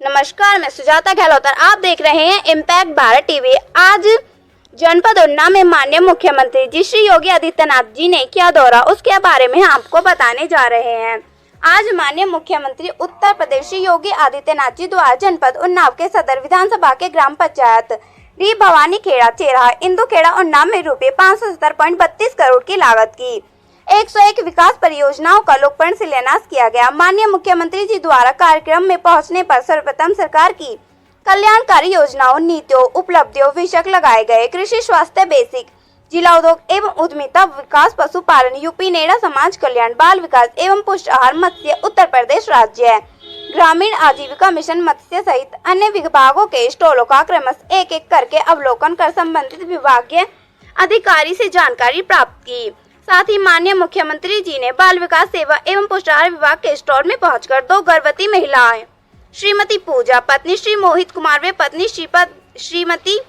नमस्कार, मैं सुजाता गहलोत और आप देख रहे हैं इम्पैक्ट भारत टीवी। आज जनपद उन्नाव में माननीय मुख्यमंत्री जी श्री योगी आदित्यनाथ जी ने किया दौरा, उसके बारे में आपको बताने जा रहे हैं। आज माननीय मुख्यमंत्री उत्तर प्रदेश श्री योगी आदित्यनाथ जी द्वारा जनपद उन्नाव के सदर विधानसभा के ग्राम पंचायत री भवानी खेड़ा, चेरा, इंदू खेड़ा उन्नाव में रुपये 570.32 करोड़ की लागत की 101 विकास परियोजनाओं का लोकार्पण शिलान्यास किया गया। माननीय मुख्यमंत्री जी द्वारा कार्यक्रम में पहुंचने पर सर्वप्रथम सरकार की कल्याणकारी योजनाओं, नीतियों, उपलब्धियों, विषय लगाए गए। कृषि, स्वास्थ्य, बेसिक, जिला उद्योग एवं उद्यमिता विकास, पशुपालन यूपी, नेड़ा समाज कल्याण, बाल विकास एवं पुष्ट आहार, मत्स्य उत्तर प्रदेश राज्य, ग्रामीण आजीविका मिशन मत्स्य सहित अन्य विभागों के स्टॉलों का क्रमशः एक एक करके अवलोकन कर संबंधित विभागीय अधिकारी से जानकारी प्राप्त की। साथ ही माननीय मुख्यमंत्री जी ने बाल विकास सेवा एवं पुष्ट आहार विभाग के स्टॉल में पहुंचकर 2 गर्भवती महिलाएं श्रीमती पूजा, पत्नी श्री मोहित कुमार व पत्नी श्रीमती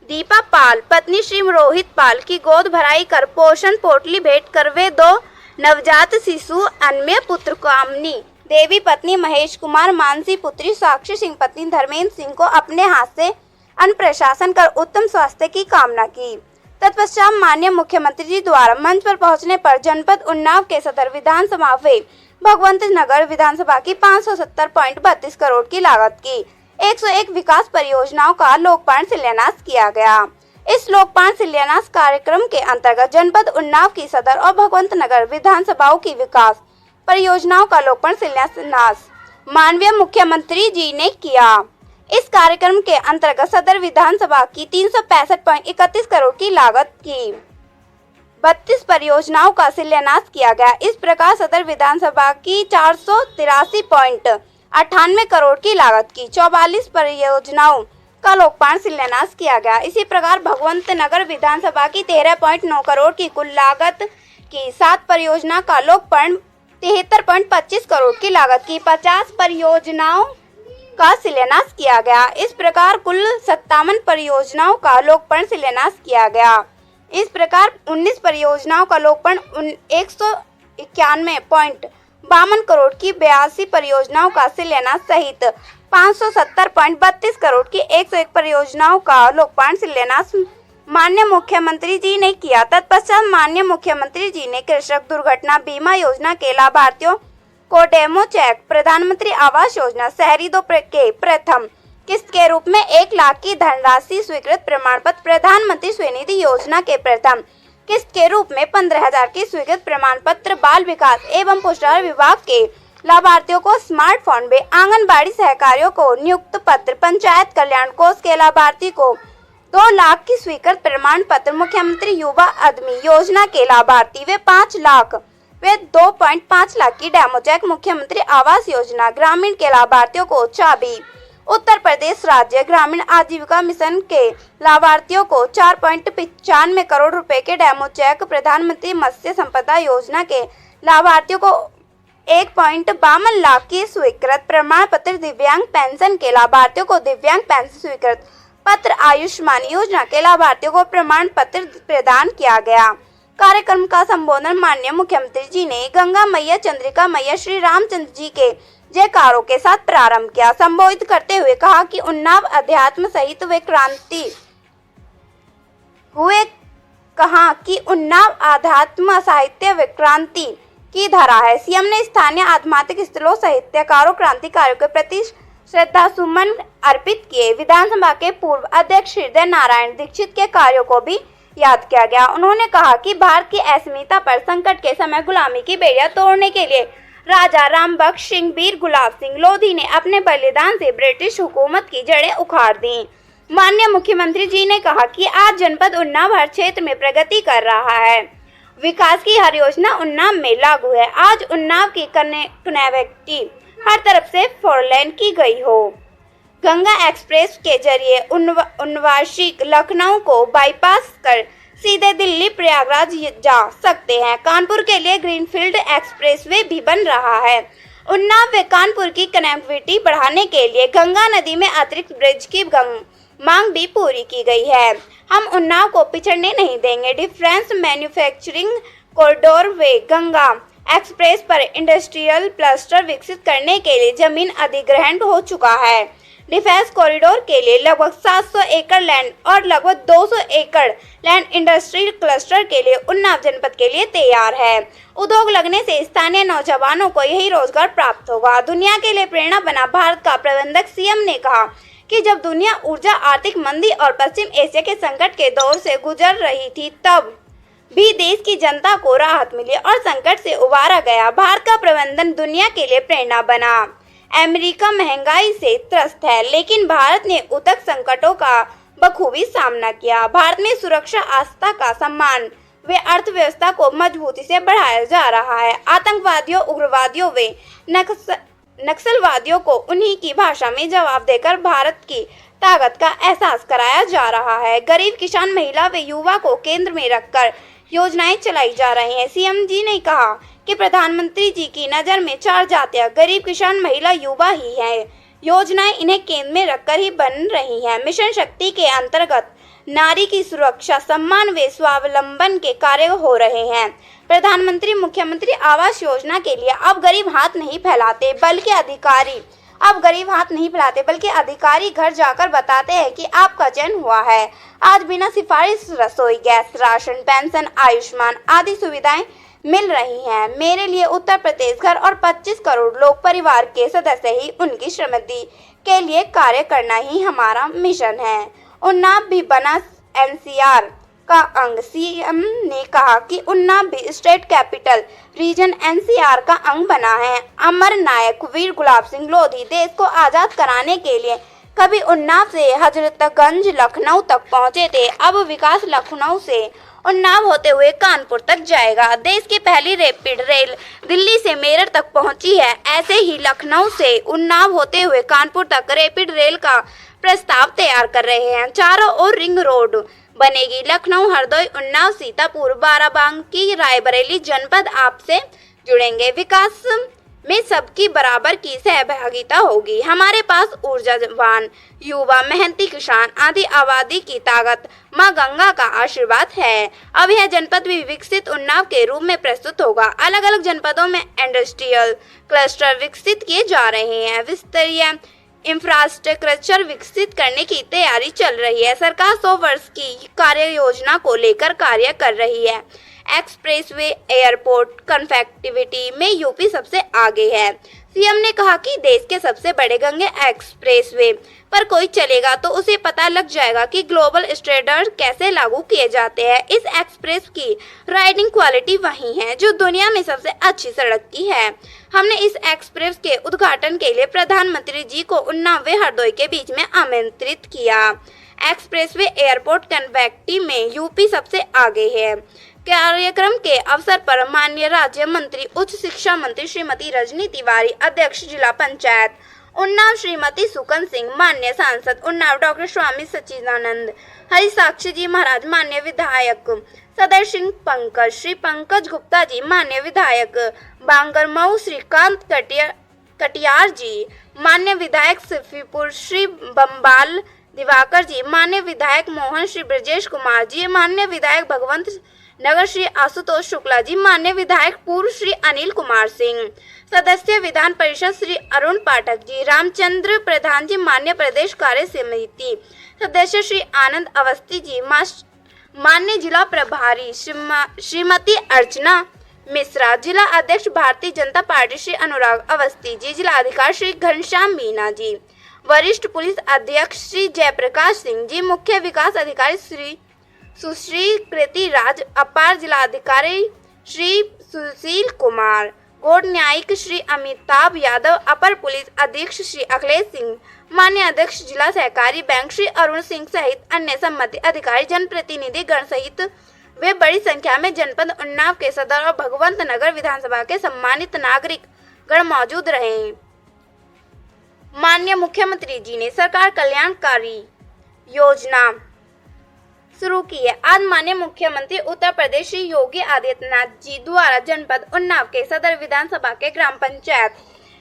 दीपा पाल, पत्नी श्री रोहित पाल की गोद भराई कर पोषण पोटली भेंट कर वे 2 नवजात शिशु अन्य पुत्र कामनी देवी, पत्नी महेश कुमार, मानसी पुत्री साक्षी सिंह, पत्नी धर्मेंद्र सिंह को अपने हाथ से अन्नप्राशन कर उत्तम स्वास्थ्य की कामना की। तत्पश्चात माननीय मुख्यमंत्री जी द्वारा मंच पर पहुंचने पर जनपद उन्नाव के सदर विधानसभा व भगवंत नगर विधानसभा की 570.32 करोड़ की लागत की 101 विकास परियोजनाओं का लोकार्पण शिलान्यास किया गया। इस लोकार्पण शिलान्यास कार्यक्रम के अंतर्गत जनपद उन्नाव की सदर और भगवंत नगर विधानसभाओं की विकास परियोजनाओं का लोकार्पण शिलान्यास माननीय मुख्यमंत्री जी ने किया। इस कार्यक्रम के अंतर्गत सदर विधानसभा की 365.31 करोड़ की लागत की 32 परियोजनाओं का शिलान्यास किया गया। इस प्रकार सदर विधानसभा की 483.98 करोड़ की लागत की 44 परियोजनाओं का लोकार्पण शिलान्यास किया गया। इसी प्रकार भगवंत नगर विधानसभा की 13.9 करोड़ की कुल लागत की 7 परियोजना का लोकार्पण 73.25 करोड़ की लागत की 50 परियोजनाओं का शिलान्यास किया गया। इस प्रकार कुल 57 परियोजनाओं का लोकार्पण शिलान्यास किया गया। इस प्रकार 19 परियोजनाओं का लोकार्पण 191.52 करोड़ की 82 परियोजनाओं का शिलान्यास सहित 570.32 करोड़ की 101 परियोजनाओं का लोकार्पण शिलान्यास माननीय मुख्यमंत्री जी ने किया। तत्पश्चात माननीय मुख्यमंत्री जी ने कृषक दुर्घटना बीमा योजना के लाभार्थियों को डेमो चेक, प्रधानमंत्री आवास योजना शहरी 2 के प्रथम किस्त के रूप में 1 लाख की धनराशि स्वीकृत प्रमाण पत्र, प्रधानमंत्री स्वनिधि योजना के प्रथम किस्त के रूप में 15,000 की स्वीकृत प्रमाण पत्र, बाल विकास एवं पुष्ट आहार विभाग के लाभार्थियों को स्मार्टफोन व आंगनबाड़ी सहकारियों को नियुक्त पत्र, पंचायत कल्याण कोष के लाभार्थी को 2 लाख की स्वीकृत प्रमाण पत्र, मुख्यमंत्री युवा उद्यमी योजना के लाभार्थी व 5 लाख वे 2.5 लाख की डेमो चेक, मुख्यमंत्री आवास योजना ग्रामीण के लाभार्थियों को चाबी, उत्तर प्रदेश राज्य ग्रामीण आजीविका मिशन के लाभार्थियों को 4.95 करोड़ रुपए के डेमो चेक, प्रधानमंत्री मत्स्य संपदा योजना के लाभार्थियों को 1.52 लाख की स्वीकृत प्रमाण पत्र, दिव्यांग पेंशन के लाभार्थियों को दिव्यांग पेंशन स्वीकृत पत्र, आयुष्मान योजना के लाभार्थियों को प्रमाण पत्र प्रदान किया गया। कार्यक्रम का संबोधन माननीय मुख्यमंत्री जी ने गंगा मैया, चंद्रिका मैया, श्री रामचंद्र जी के जयकारों के साथ प्रारंभ किया। संबोधित करते हुए कहा कि उन्नाव अध्यात्म सहित वे क्रांति हुए, कहा कि उन्नाव आध्यात्म साहित्य व क्रांति की धरा है। सीएम ने स्थानीय आध्यात्मिक स्थलों, साहित्यकारों, क्रांतिकारियों के प्रति श्रद्धा सुमन अर्पित किए। विधानसभा के पूर्व अध्यक्ष हृदय नारायण दीक्षित के कार्यों को भी याद किया गया। उन्होंने कहा कि भारत की अस्मिता पर संकट के समय गुलामी की बेड़ियां तोड़ने के लिए राजा रामबख्श सिंह, वीर गुलाब सिंह लोधी ने अपने बलिदान से ब्रिटिश हुकूमत की जड़ें उखाड़ दी। माननीय मुख्यमंत्री जी ने कहा कि आज जनपद उन्नाव हर क्षेत्र में प्रगति कर रहा है। विकास की हर योजना उन्नाव में लागू है। आज उन्नाव की कनेक्टिविटी हर तरफ से 4 लेन की गई हो। गंगा एक्सप्रेस के जरिए उन्नावासी लखनऊ को बाईपास कर सीधे दिल्ली प्रयागराज जा सकते हैं। कानपुर के लिए ग्रीनफील्ड एक्सप्रेसवे भी बन रहा है। उन्नाव व कानपुर की कनेक्टिविटी बढ़ाने के लिए गंगा नदी में अतिरिक्त ब्रिज की मांग भी पूरी की गई है। हम उन्नाव को पिछड़ने नहीं देंगे। डिफेंस मैन्युफैक्चरिंग कॉरिडोर व गंगा एक्सप्रेस पर इंडस्ट्रियल क्लस्टर विकसित करने के लिए जमीन अधिग्रहण हो चुका है। डिफेंस कॉरिडोर के लिए लगभग 700 एकड़ लैंड और लगभग 200 एकड़ लैंड इंडस्ट्रियल क्लस्टर के लिए उन्नाव जनपद के लिए तैयार है। उद्योग लगने से स्थानीय नौजवानों को यही रोजगार प्राप्त होगा। दुनिया के लिए प्रेरणा बना भारत का प्रबंधक सीएम ने कहा कि जब दुनिया ऊर्जा आर्थिक मंदी और पश्चिम एशिया के संकट के दौर से गुजर रही थी, तब भी देश की जनता को राहत मिली और संकट से उबारा गया। भारत का प्रबंधन दुनिया के लिए प्रेरणा बना। अमेरिका महंगाई से त्रस्त है, लेकिन भारत ने उतक संकटों का बखूबी सामना किया। भारत में सुरक्षा, आस्था का सम्मान व अर्थव्यवस्था को मजबूती से बढ़ाया जा रहा है। आतंकवादियों, उग्रवादियों व नक्सलवादियों को उन्हीं की भाषा में जवाब देकर भारत की ताकत का एहसास कराया जा रहा है। गरीब किसान, महिला व युवा को केंद्र में रखकर योजनाएं चलाई जा रही हैं। सीएम जी ने कहा कि प्रधानमंत्री जी की नज़र में 4 जातियां गरीब, किसान, महिला, युवा ही है। योजनाएं इन्हें केंद्र में रखकर ही बन रही हैं। मिशन शक्ति के अंतर्गत नारी की सुरक्षा, सम्मान व स्वावलंबन के कार्य हो रहे हैं। प्रधानमंत्री मुख्यमंत्री आवास योजना के लिए अब गरीब हाथ नहीं फैलाते, बल्कि अधिकारी घर जाकर बताते हैं कि आपका चयन हुआ है। आज बिना सिफारिश रसोई गैस, राशन, पेंशन, आयुष्मान आदि सुविधाएं मिल रही हैं। मेरे लिए उत्तर प्रदेश घर और 25 करोड़ लोग परिवार के सदस्य ही उनकी समृद्धि के लिए कार्य करना ही हमारा मिशन है। उन्नाव भी बना एनसीआर का अंग। सीएम ने कहा कि उन्नाव भी स्टेट कैपिटल रीजन एनसीआर का अंग बना है। अमर नायक वीर गुलाब सिंह लोधी देश को आजाद कराने के लिए कभी उन्नाव से हजरतगंज लखनऊ तक पहुंचे थे, अब विकास लखनऊ से उन्नाव होते हुए कानपुर तक जाएगा। देश की पहली रैपिड रेल दिल्ली से मेरठ तक पहुंची है। ऐसे ही लखनऊ से उन्नाव होते हुए कानपुर तक रैपिड रेल का प्रस्ताव तैयार कर रहे हैं। चारों ओर रिंग रोड बनेगी। लखनऊ, हरदोई, उन्नाव, सीतापुर, बाराबंकी, रायबरेली जनपद आपसे जुड़ेंगे। विकास में सबकी बराबर की सहभागिता होगी। हमारे पास ऊर्जावान युवा, मेहनती किसान आदि आबादी की ताकत मां गंगा का आशीर्वाद है। अब यह जनपद भी विकसित उन्नाव के रूप में प्रस्तुत होगा। अलग अलग जनपदों में इंडस्ट्रियल क्लस्टर विकसित किए जा रहे हैं। विस्तरीय इंफ्रास्ट्रक्चर विकसित करने की तैयारी चल रही है। सरकार 100 वर्ष की कार्य योजना को लेकर कार्य कर रही है। एक्सप्रेसवे, एयरपोर्ट कनेक्टिविटी में यूपी सबसे आगे है। सीएम ने कहा कि देश के सबसे बड़े गंगे एक्सप्रेसवे पर कोई चलेगा तो उसे पता लग जाएगा कि ग्लोबल स्टैंडर्ड कैसे लागू किए जाते हैं। इस एक्सप्रेस की राइडिंग क्वालिटी वही है जो दुनिया में सबसे अच्छी सड़क की है। हमने इस एक्सप्रेस के उद्घाटन के लिए प्रधानमंत्री जी को उन्नाव व हरदोई के बीच में आमंत्रित किया। एक्सप्रेसवे एयरपोर्ट कनेक्टिविटी में यूपी सबसे आगे है। कार्यक्रम के अवसर पर माननीय राज्य मंत्री उच्च शिक्षा मंत्री श्रीमती रजनी तिवारी, अध्यक्ष जिला पंचायत उन्नाव श्रीमती सुकन सिंह, माननीय सांसद उन्नाव डॉक्टर स्वामी सच्चिदानंद हरिसाक्षी जी महाराज, माननीय विधायक सदर सिंह पंकज, श्री पंकज गुप्ता जी, माननीय विधायक बांगरमऊ श्रीकांत कटियार जी, माननीय विधायक सिफीपुर श्री बम्बाल दिवाकर जी, माननीय विधायक मोहन श्री ब्रजेश कुमार जी, माननीय विधायक भगवंत नगर श्री आशुतोष शुक्ला जी, माननीय विधायक पूर्व श्री अनिल कुमार सिंह, सदस्य विधान परिषद श्री अरुण पाठक जी, रामचंद्र प्रधान जी, माननीय प्रदेश कार्य समिति सदस्य श्री आनंद अवस्थी जी, माननीय जिला प्रभारी श्रीमती अर्चना मिश्रा, जिला अध्यक्ष भारतीय जनता पार्टी श्री अनुराग अवस्थी जी, जिला अधिकारी श्री घनश्याम मीना जी, वरिष्ठ पुलिस अधीक्षक श्री जयप्रकाश सिंह जी, मुख्य विकास अधिकारी श्री सुश्री कृति राज, अपार जिला अधिकारी श्री सुशील कुमार, कोर्ट न्यायिक श्री अमिताभ यादव, अपर पुलिस अधीक्षक श्री अखिलेश सिंह, माननीय अध्यक्ष जिला सहकारी बैंक श्री अरुण सिंह सहित अन्य संबंधित अधिकारी, जनप्रतिनिधि गण सहित वे बड़ी संख्या में जनपद उन्नाव के सदर और भगवंत नगर विधानसभा के सम्मानित नागरिक गण मौजूद रहे। माननीय मुख्यमंत्री जी ने सरकार कल्याणकारी योजना शुरू की है। आज माननीय मुख्यमंत्री उत्तर प्रदेश श्री योगी आदित्यनाथ जी द्वारा जनपद उन्नाव के सदर विधानसभा के ग्राम पंचायत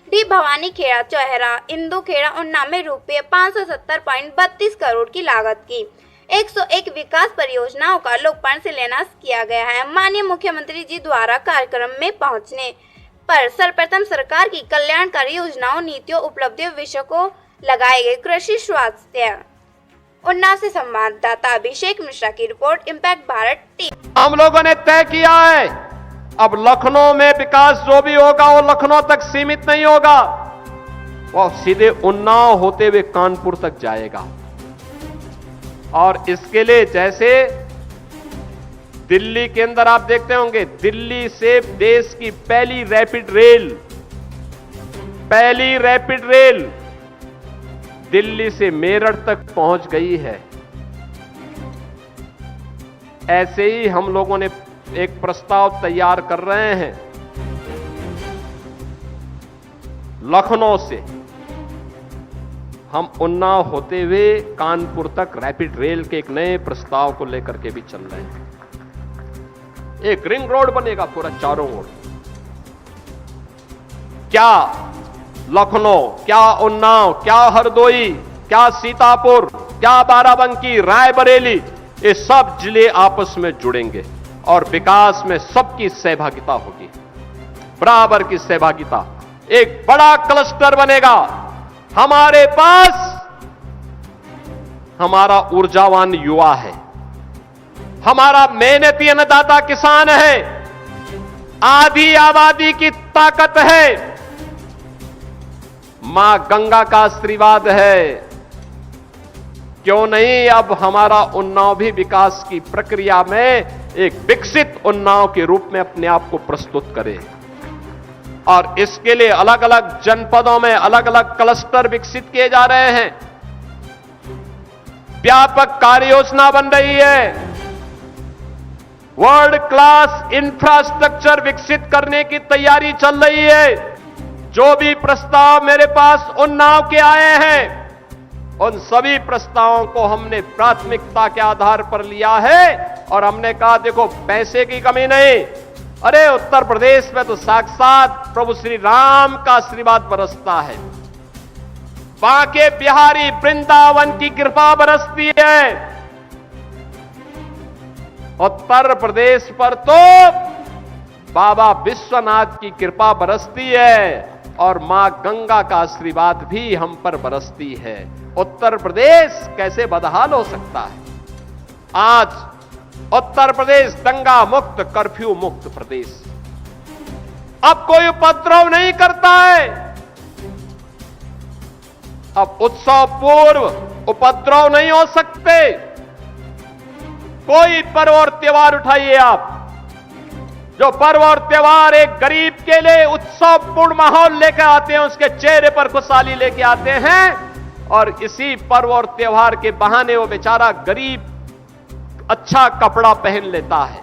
डी भवानी खेड़ा, चौहरा, इंदू खेड़ा, उन्नाव में रुपये 570.32 करोड़ की लागत की 101 विकास परियोजनाओं का लोकार्पण शिलान्यास किया गया है। माननीय मुख्यमंत्री जी द्वारा कार्यक्रम में पहुंचने पर सर्वप्रथम सरकार की कल्याणकारी योजनाओं, नीतियों, उपलब्धियों, विषयों को लगाए गए कृषि स्वास्थ्य। उन्नाव से संवाददाता अभिषेक मिश्रा की रिपोर्ट, इम्पैक्ट भारत टीवी। हम लोगों ने तय किया है अब लखनऊ में विकास जो भी होगा वो लखनऊ तक सीमित नहीं होगा, वो सीधे उन्नाव होते हुए कानपुर तक जाएगा। और इसके लिए जैसे दिल्ली के अंदर आप देखते होंगे, दिल्ली से देश की पहली रैपिड रेल दिल्ली से मेरठ तक पहुंच गई है। ऐसे ही हम लोगों ने एक प्रस्ताव तैयार कर रहे हैं, लखनऊ से हम उन्नाव होते हुए कानपुर तक रैपिड रेल के एक नए प्रस्ताव को लेकर के भी चल रहे हैं। एक रिंग रोड बनेगा पूरा चारों ओर। क्या लखनऊ, क्या उन्नाव, क्या हरदोई, क्या सीतापुर, क्या बाराबंकी, रायबरेली, ये सब जिले आपस में जुड़ेंगे और विकास में सबकी सहभागिता होगी, बराबर की सहभागिता। एक बड़ा क्लस्टर बनेगा। हमारे पास हमारा ऊर्जावान युवा है, हमारा मेहनती अन्नदाता किसान है, आधी आबादी की ताकत है, मां गंगा का आशीर्वाद है। क्यों नहीं अब हमारा उन्नाव भी विकास की प्रक्रिया में एक विकसित उन्नाव के रूप में अपने आप को प्रस्तुत करे। और इसके लिए अलग अलग जनपदों में अलग अलग क्लस्टर विकसित किए जा रहे हैं, व्यापक कार्य योजना बन रही है, वर्ल्ड क्लास इंफ्रास्ट्रक्चर विकसित करने की तैयारी चल रही है। जो भी प्रस्ताव मेरे पास उन्नाव के आए हैं, उन सभी प्रस्तावों को हमने प्राथमिकता के आधार पर लिया है और हमने कहा देखो पैसे की कमी नहीं, अरे उत्तर प्रदेश में तो साक्षात प्रभु श्री राम का आशीर्वाद बरसता है, बांके बिहारी वृंदावन की कृपा बरसती है। उत्तर प्रदेश पर तो बाबा विश्वनाथ की कृपा बरसती है और मां गंगा का आशीर्वाद भी हम पर बरसती है। उत्तर प्रदेश कैसे बदहाल हो सकता है? आज उत्तर प्रदेश दंगा मुक्त, कर्फ्यू मुक्त प्रदेश। अब कोई उपद्रव नहीं करता है। अब उत्सव पूर्व उपद्रव नहीं हो सकते। कोई पर्व और त्योहार उठाइए आप, जो पर्व और त्योहार एक गरीब के लिए उत्सवपूर्ण माहौल लेकर आते हैं, उसके चेहरे पर खुशहाली लेके आते हैं, और इसी पर्व और त्योहार के बहाने वो बेचारा गरीब अच्छा कपड़ा पहन लेता है।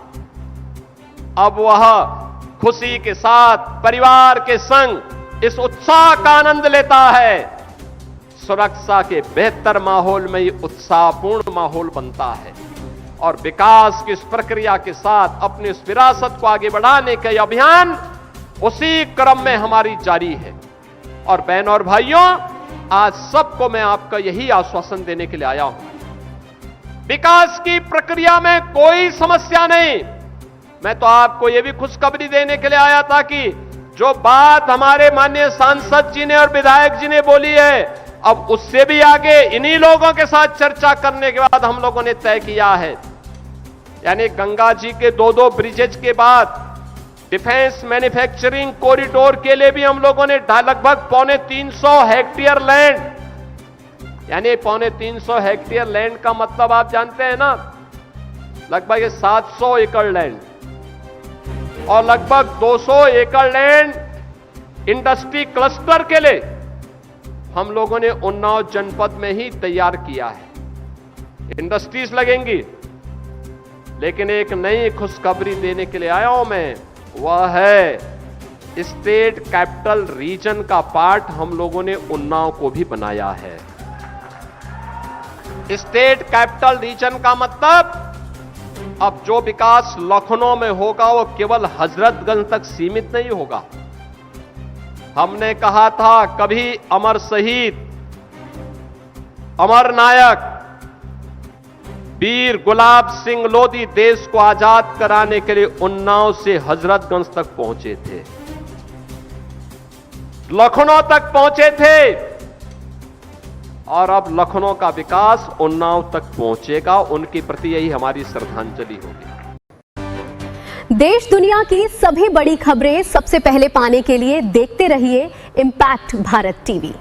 अब वह खुशी के साथ परिवार के संग इस उत्साह का आनंद लेता है। सुरक्षा के बेहतर माहौल में ये उत्साहपूर्ण माहौल बनता है और विकास की इस प्रक्रिया के साथ अपनी इस विरासत को आगे बढ़ाने का अभियान उसी क्रम में हमारी जारी है। और बहनों और भाइयों, आज सबको मैं आपका यही आश्वासन देने के लिए आया हूं, विकास की प्रक्रिया में कोई समस्या नहीं। मैं तो आपको यह भी खुशखबरी देने के लिए आया था कि जो बात हमारे माननीय सांसद जी ने और विधायक जी ने बोली है, अब उससे भी आगे इन्हीं लोगों के साथ चर्चा करने के बाद हम लोगों ने तय किया है, यानी गंगा जी के 2 ब्रिजेज के बाद डिफेंस मैन्युफैक्चरिंग कॉरिडोर के लिए भी हम लोगों ने लगभग 350 हेक्टेयर लैंड, यानी 350 हेक्टेयर लैंड का मतलब आप जानते हैं ना, लगभग 700 एकड़ लैंड, और लगभग 200 एकड़ लैंड इंडस्ट्री क्लस्टर के लिए हम लोगों ने उन्नाव जनपद में ही तैयार किया है। इंडस्ट्रीज लगेंगी, लेकिन एक नई खुशखबरी देने के लिए आया हूं मैं, वह है स्टेट कैपिटल रीजन का पार्ट हम लोगों ने उन्नाव को भी बनाया है। स्टेट कैपिटल रीजन का मतलब अब जो विकास लखनऊ में होगा वो केवल हजरतगंज तक सीमित नहीं होगा। हमने कहा था कभी अमर शहीद, अमर नायक वीर गुलाब सिंह लोधी देश को आजाद कराने के लिए उन्नाव से हजरतगंज तक पहुंचे थे, लखनऊ तक पहुंचे थे। और अब लखनऊ का विकास उन्नाव तक पहुंचेगा। उनके प्रति यही हमारी श्रद्धांजलि होगी। देश दुनिया की सभी बड़ी खबरें सबसे पहले पाने के लिए देखते रहिए इम्पैक्ट भारत टीवी।